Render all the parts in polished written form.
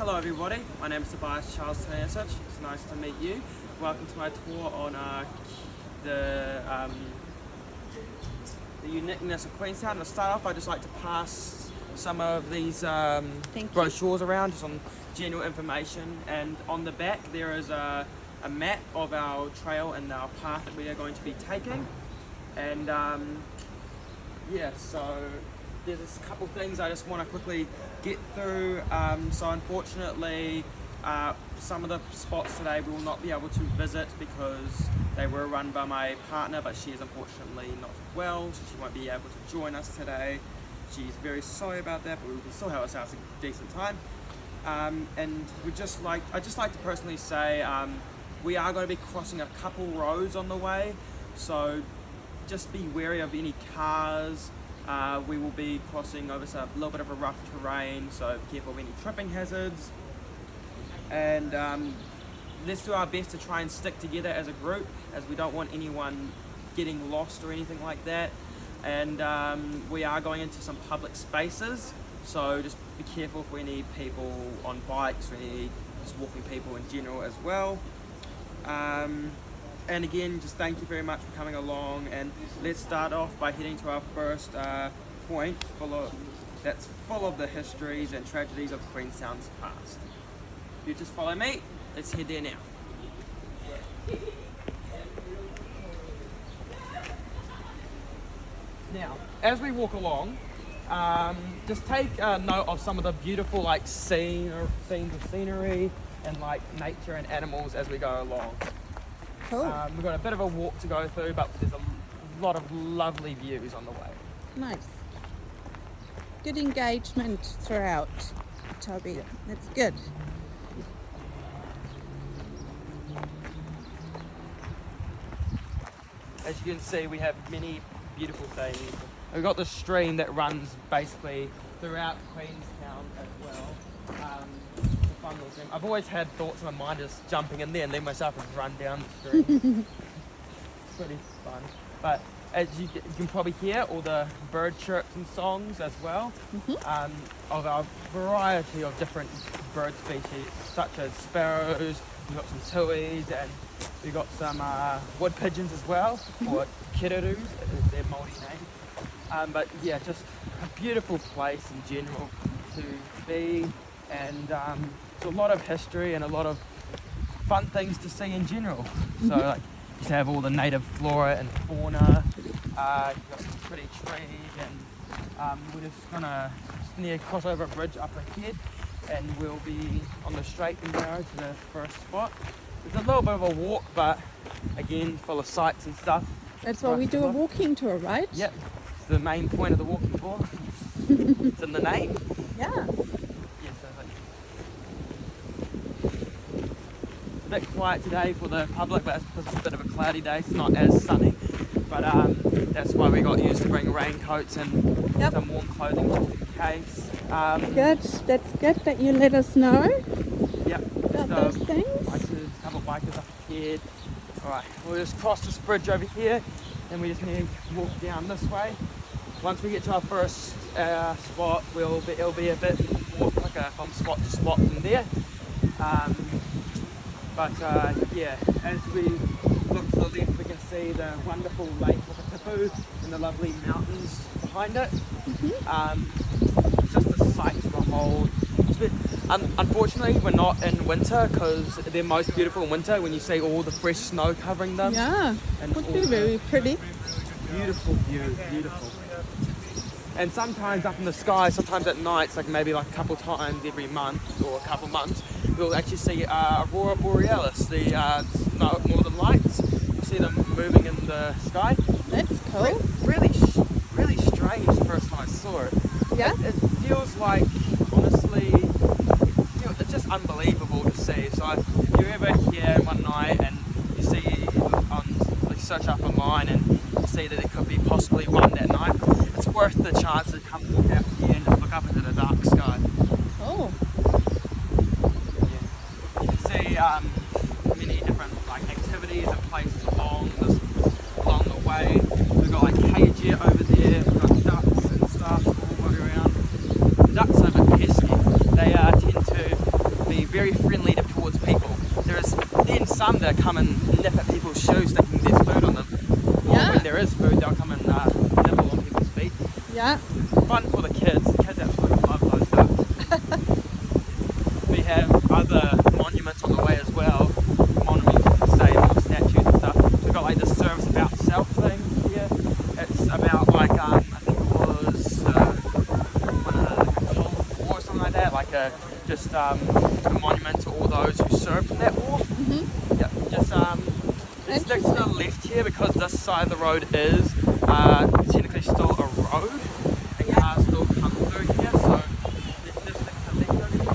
Hello everybody, my name is Tobias Charles Tanasic. It's nice to meet you. Welcome to my tour on the uniqueness of Queenstown. To start off, I'd just like to pass some of these brochures around, just on general information. And on the back there is a map of our trail and our path that we are going to be taking. And yeah, so there's a couple things I just want to quickly get through. So unfortunately, some of the spots today we will not be able to visit because they were run by my partner, but she is unfortunately not well, so she won't be able to join us today. She's very sorry about that, but we can still have ourselves a decent time. And I'd just like to personally say we are going to be crossing a couple roads on the way, so just be wary of any cars. We will be crossing over a little bit of a rough terrain, so be careful of any tripping hazards. And let's do our best to try and stick together as a group, as we don't want anyone getting lost or anything like that. And we are going into some public spaces, so just be careful for any people on bikes or any just walking people in general as well. And again, just thank you very much for coming along, and let's start off by heading to our first point that's full of the histories and tragedies of Queenstown's past. If you just follow me, let's head there now. Now, as we walk along, just take note of some of the beautiful scenes of scenery and nature and animals as we go along. Cool. We've got a bit of a walk to go through, but there's a lot of lovely views on the way. Nice. Good engagement throughout, Toby. Yeah. That's good. As you can see, we have many beautiful things. We've got the stream that runs basically throughout Queenstown as well. It's a fun little thing. I've always had thoughts in my mind just jumping in there and then myself just run down the stream. It's pretty fun. But as you can probably hear all the bird chirps and songs as well, of our variety of different bird species, such as sparrows. We've got some tuis, and we've got some wood pigeons as well, or kirurus, is their Māori name. But yeah, just a beautiful place in general to be, and there's a lot of history and a lot of fun things to see in general. So you have all the native flora and fauna, you've got some pretty trees, and we're just gonna cross over a bridge up ahead, and we'll be on the straight and narrow to the first spot. It's a little bit of a walk, but again, full of sights and stuff. That's why we do a walking tour, right? Yep, it's the main point of the walking tour. It's in the name. Yeah. Yes, it's a bit quiet today for the public, but it's because it's a bit of a cloudy day. It's not as sunny, but that's why we got used to bring raincoats and some warm clothing just in case. Good. That's good that you let us know about those things. A couple of bikers up ahead. Alright, we'll just cross this bridge over here, and we just need to walk down this way. Once we get to our first spot, it'll be a bit more quicker from spot to spot from there. Yeah, as we look to the left, we can see the wonderful lake Whakatipu and the lovely mountains behind it. Just the sight to behold. Unfortunately, we're not in winter, because they're most beautiful in winter when you see all the fresh snow covering them. Yeah, and would be very pretty. Beautiful view, beautiful. And sometimes up in the sky, sometimes at nights, maybe a couple times every month or a couple months, we'll actually see Aurora Borealis, the northern lights. You'll see them moving in the sky. That's cool. Really strange the first time I saw it. Yeah. It feels like, honestly, it's just unbelievable to see. So if you're ever here one night and you see search up online and you see that there could be possibly one that night, it's worth the chance to come walk out here and just look up into the dark sky. Oh. Yeah. You can see many different activities and places along the way. We've got cage over there, we've got ducks and stuff all around. The ducks are a bit pesky. They tend to very friendly towards people. There's then some that come and nip at people's shoes thinking there's food on them. Yeah. Or when there is food, they'll come and nibble on people's feet. Yeah. Fun for the kids. The kids absolutely love those stuff. We have other monuments on the way as well. Monuments, say, more statues and stuff. We've got like this service about self thing here. It's about like, I think it was one of the Cold War or something like that. Like a monument to all those who served in that war. Yep, just it sticks to the left here because this side of the road is technically still a road and cars still come through here, so let's just stick to the left over here.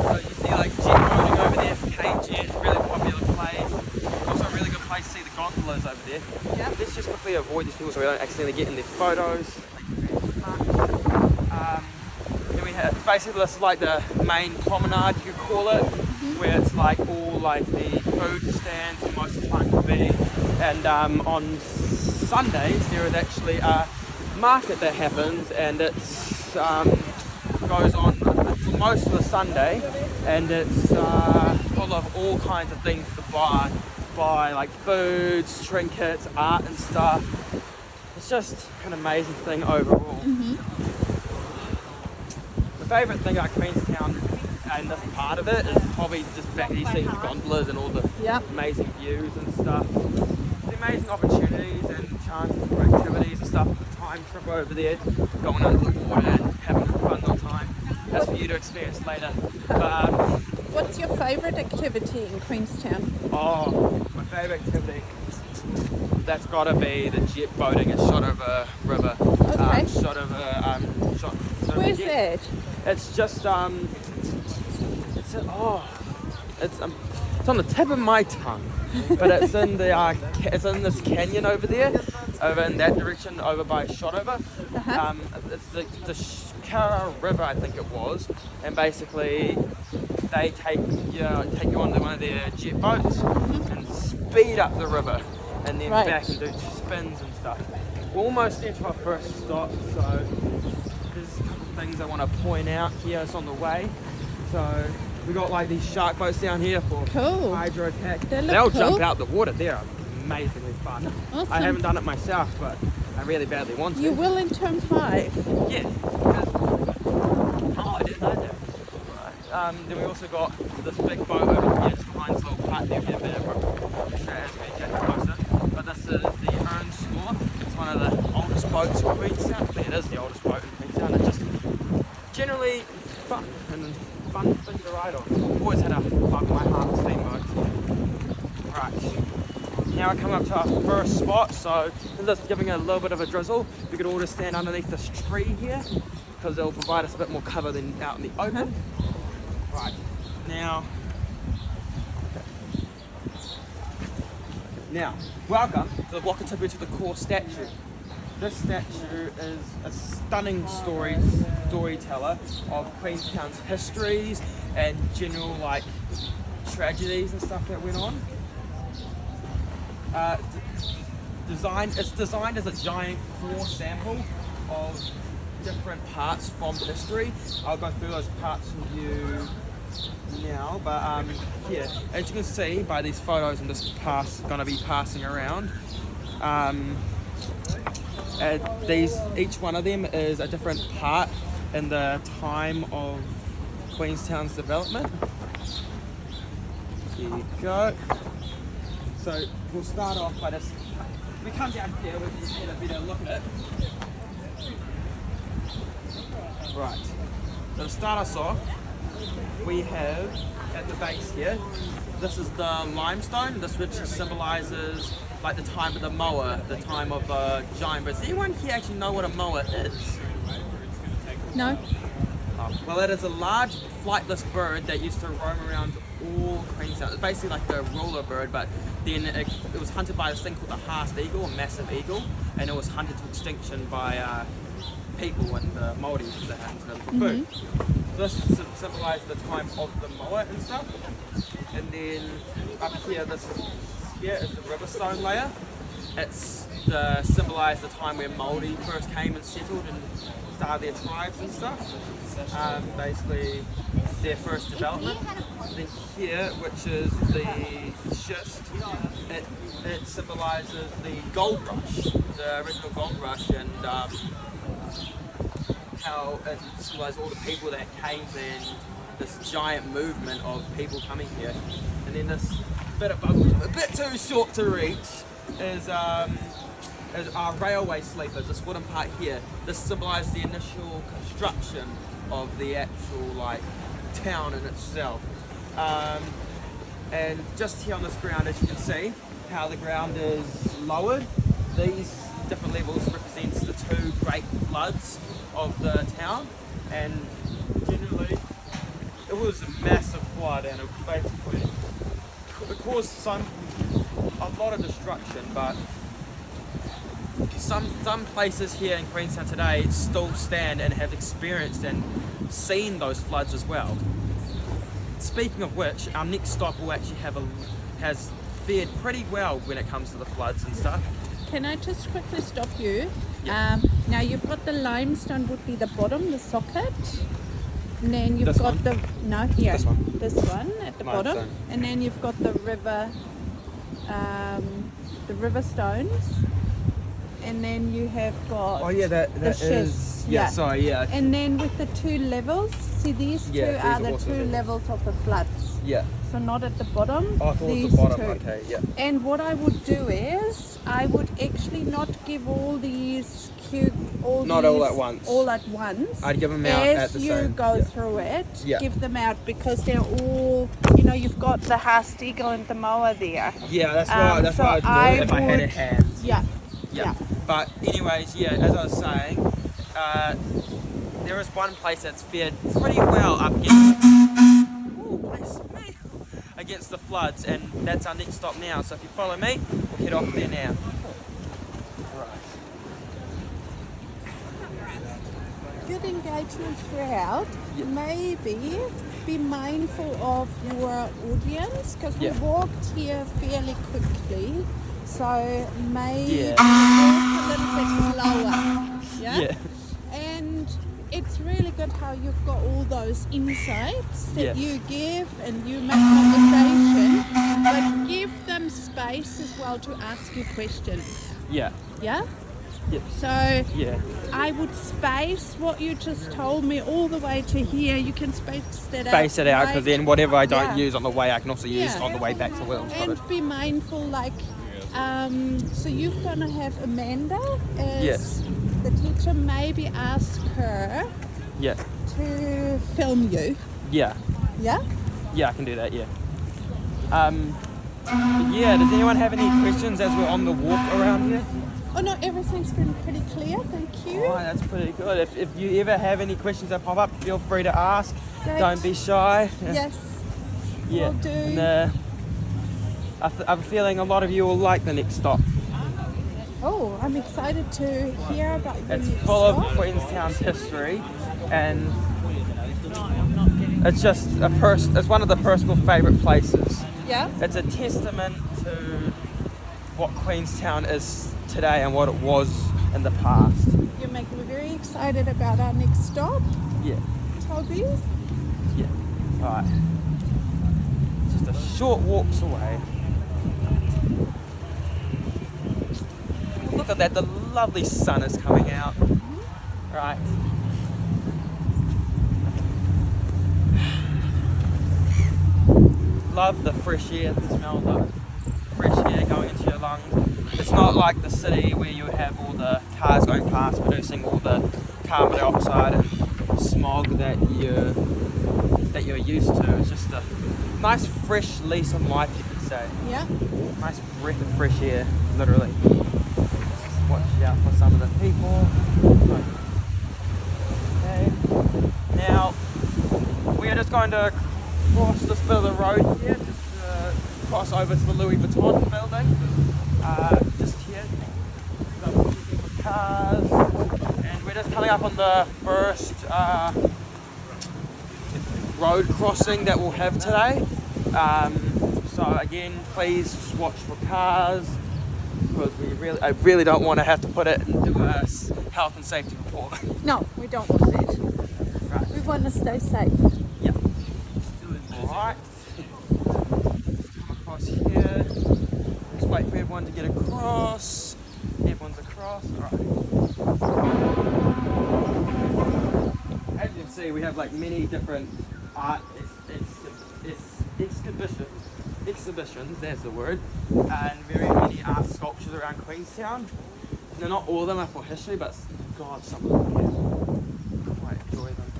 So you see like jet boating over there, K-Jet, really popular place. Also a really good place to see the gondolas over there. Yeah. Let's just quickly avoid these people so we don't accidentally get in their photos. Then we have basically this is like the main promenade, you could call it, where it's like all like the food stands for most of the time will be. And on Sundays there is actually a market that happens, and it's goes on for most of the Sunday, and it's full of all kinds of things to buy like foods, trinkets, art and stuff. It's just an amazing thing overall. My favourite thing about Queenstown and this part of it is probably just the fact that you see the gondolas and all the amazing views and stuff. The amazing opportunities and chances for activities and stuff. The time trip over there, going under the water and having a fun little time. That's for you to experience later. But, What's your favourite activity in Queenstown? oh, my favourite activity. That's got to be the jet boating at Shotover River. Okay. Where's that? It's just it's on the tip of my tongue, but it's in the it's in this canyon over there, over in that direction, over by Shotover. It's the QRC River, I think it was, and basically they take you on one of their jet boats and speed up the river, and then back and do spins and stuff. We're almost there to our first stop, so there's a couple of things I want to point out here. It's on the way. So we got like these shark boats down here for hydro attack. They'll jump out the water. They're amazingly fun. Awesome. I haven't done it myself, but I really badly want to. You will in term 5. Yeah. Oh, I didn't know that. Right. Then we also got this big boat over here just behind this little part there. We have a bit of as we get closer. But this is the Ern's Store. It's one of the oldest boats in Queenstown. I think it is the oldest boat in Queenstown. It's just generally fun and fun thing to ride on. I've always had a love my heart with steamboats. Right. Now I come up to our first spot, so just giving it a little bit of a drizzle. We could all just stand underneath this tree here because it'll provide us a bit more cover than out in the open. Right. Now, welcome to the Wakatipu to the Core statue. This statue is a stunning storyteller of Queenstown's histories and general like tragedies and stuff that went on. It's designed as a giant core sample of different parts from history. I'll go through those parts with you now, but yeah, as you can see by these photos I'm just going to be passing around, each one of them is a different part in the time of Queenstown's development. Here you go. So we'll start off by this. We come down here, we can get a better look at it. Right, so to start us off, we have at the base here, this is the limestone, this which symbolizes like the time of the moa, the time of giant birds. Does anyone here actually know what a moa is? No. Oh, well, it is a large flightless bird that used to roam around all Queenstown. It's basically like the ruler bird, but then it was hunted by this thing called the Haast eagle, a massive eagle, and it was hunted to extinction by people and the Māori because they hunted them for food. So this symbolizes the time of the moa and stuff. And then up here, this here is the riverstone layer. It's symbolized the time where Māori first came and settled and start their tribes and stuff. Basically, their first development. Then here, which is the schist, it symbolises the gold rush, the original gold rush, and how it symbolised all the people that came then, this giant movement of people coming here. And then this bit above, a bit too short to reach, is our railway sleepers, this wooden part here. This symbolised the initial construction of the actual town in itself. And just here on this ground, as you can see, how the ground is lowered. These different levels represents the two great floods of the town, and generally it was a massive flood, and it basically caused a lot of destruction. But some places here in Queenstown today still stand and have experienced and seen those floods as well. Speaking of which, our next stop will actually has fared pretty well when it comes to the floods and stuff. Can I just quickly stop you? Yeah. Now you've got the limestone would be the bottom, the socket. And then you've This got one? here. This one? This one at the bottom. Limestone. And then you've got the river stones. And then you have got that the is schist. sorry, yeah. And then with the two levels, see these two Yeah, are these are the also two levels. levels of the floods. Yeah. So not at the bottom. Oh, towards these the bottom, two. okay, yeah. And what I would do is I would actually not give all these all at once. All at once. I'd give them out as at the you same. go Yeah. through it. Yeah. Give them out because they're all. You've got the Haastegel and the mower there. Yeah, that's why so I'd do it if I had would- it hands. Yeah. Yeah. But anyways, yeah, as I was saying, there is one place that's fared pretty well up against the floods, and that's our next stop now. So if you follow me, we'll head off there now. Good engagement throughout. Yeah. Maybe be mindful of your audience because Yeah. we walked here fairly quickly. So maybe Yeah. walk a little bit slower. Yeah? Yeah. And it's really good how you've got all those insights that Yeah. you give and you make conversation, but give them space as well to ask you questions. Yeah. Yeah? Yeah. So Yeah. I would space what you just told me all the way to here. You can space that out. Space it out, because then whatever I don't Yeah. use on the way, I can also use Yeah. on the way back to Williamsburg. And be mindful, so you're gonna have Amanda as Yes. the teacher. Maybe ask her Yeah. to film you. Yeah. Yeah. Yeah, I can do that, yeah. Yeah, does anyone have any questions as we're on the walk around here? Oh no, everything's been pretty clear. Thank you. Oh, that's pretty good. If you ever have any questions that pop up, feel free to ask. Great. Don't be shy. Yes. Yeah. Will do. And, I have a feeling a lot of you will like the next stop. Oh, I'm excited to hear about your It's next full of stop. Queenstown's history, and it's just it's one of the personal favourite places. Yeah. It's a testament to what Queenstown is today and what it was in the past. You make me very excited about our next stop, Yeah. Toby. Yeah. Alright. Just a short walks away. Look at that, the lovely sun is coming out. Right. Love the fresh air, the smell of the fresh air going into your lungs. It's not like the city where you have all the cars going past producing all the carbon dioxide and smog that you're used to. It's just a nice fresh lease on life, you could say. Yeah. Nice breath of fresh air, literally. Watch out for some of the people. Okay. Now, we are just going to cross this bit of the road here, just cross over to the Louis Vuitton building. Just here. Cars. And we're just coming up on the first road crossing that we'll have today. So again, please just watch for cars, because I really don't want to have to put it into a health and safety report. No, we don't want that. Right. We want to stay safe. Yeah. Alright. Come across here. Just wait for everyone to get across. Everyone's across. Alright. As you can see, we have like many different art exhibitions, there's the word, and very many art sculptures around Queenstown. Now, not all of them are for history, but God, some of them, yeah. Quite enjoy them.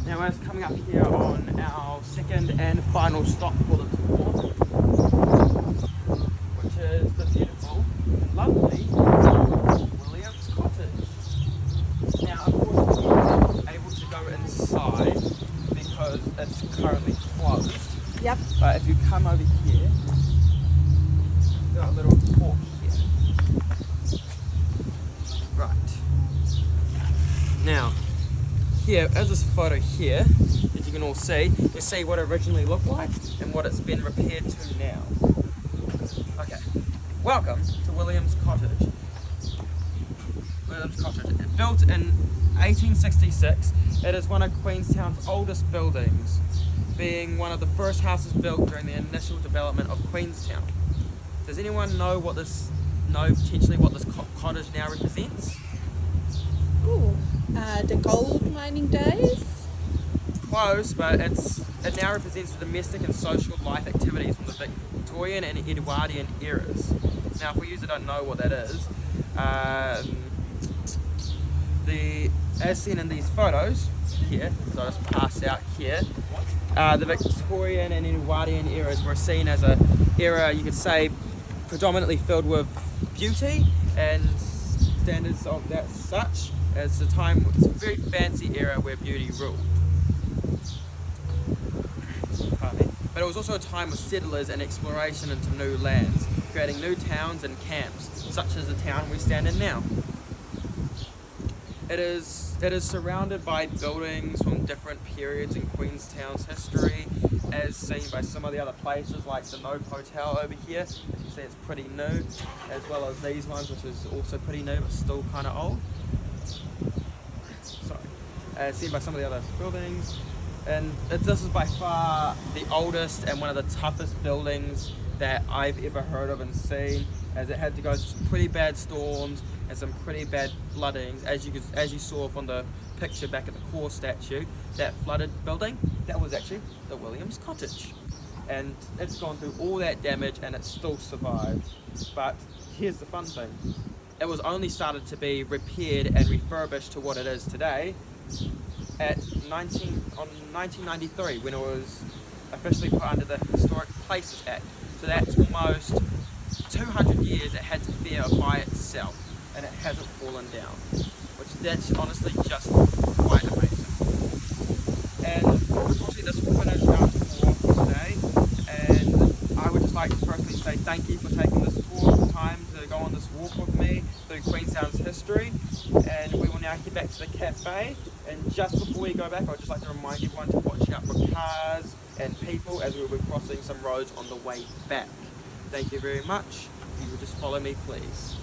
Now, we're coming up here on our second and final stop for the tour, which is the beautiful, lovely Williams Cottage. Now, unfortunately, we're not able to go inside because it's currently closed. Yep. But if you come over here, we've got a little walk here. Right. Now, here, as this photo here, as you can all see, you see what it originally looked like and what it's been repaired to now. Okay. Welcome to Williams Cottage. Williams Cottage. Built in 1866, it is one of Queenstown's oldest buildings, being one of the first houses built during the initial development of Queenstown. Does anyone know potentially what this cottage now represents? Ooh, the gold mining days. Close, but it now represents the domestic and social life activities from the Victorian and Edwardian eras. Now, for you that don't know what that is, as seen in these photos here, so I'll just pass out here. The Victorian and Edwardian eras were seen as an era, you could say, predominantly filled with beauty and standards of that such, as the time, it's a very fancy era where beauty ruled. But it was also a time of settlers and exploration into new lands, creating new towns and camps, such as the town we stand in now. It is surrounded by buildings from different periods in Queenstown's history, as seen by some of the other places like the Nope Hotel over here. As you see, it's pretty new, as well as these ones, which is also pretty new but still kind of old. Sorry. As seen by some of the other buildings. And this is by far the oldest and one of the toughest buildings that I've ever heard of and seen, as it had to go through some pretty bad storms and some pretty bad floodings, as you saw from the picture back at the core statue. That flooded building, that was actually the Williams Cottage, and it's gone through all that damage and it still survived. But here's the fun thing: it was only started to be repaired and refurbished to what it is today at 1993, when it was officially put under the Historic Places Act. So that's almost 200 years it had to fare by itself, and it hasn't fallen down, which that's honestly just quite amazing. And unfortunately this will finish our tour for today, and I would just like to personally say thank you for taking this tour of time to go on this walk with me through Queenstown's history. And we will now head back to the cafe, and just before we go back, I would just like to remind everyone to watch out for cars and people, as we will be crossing some roads on the way back. Thank you very much. If you would just follow me, please.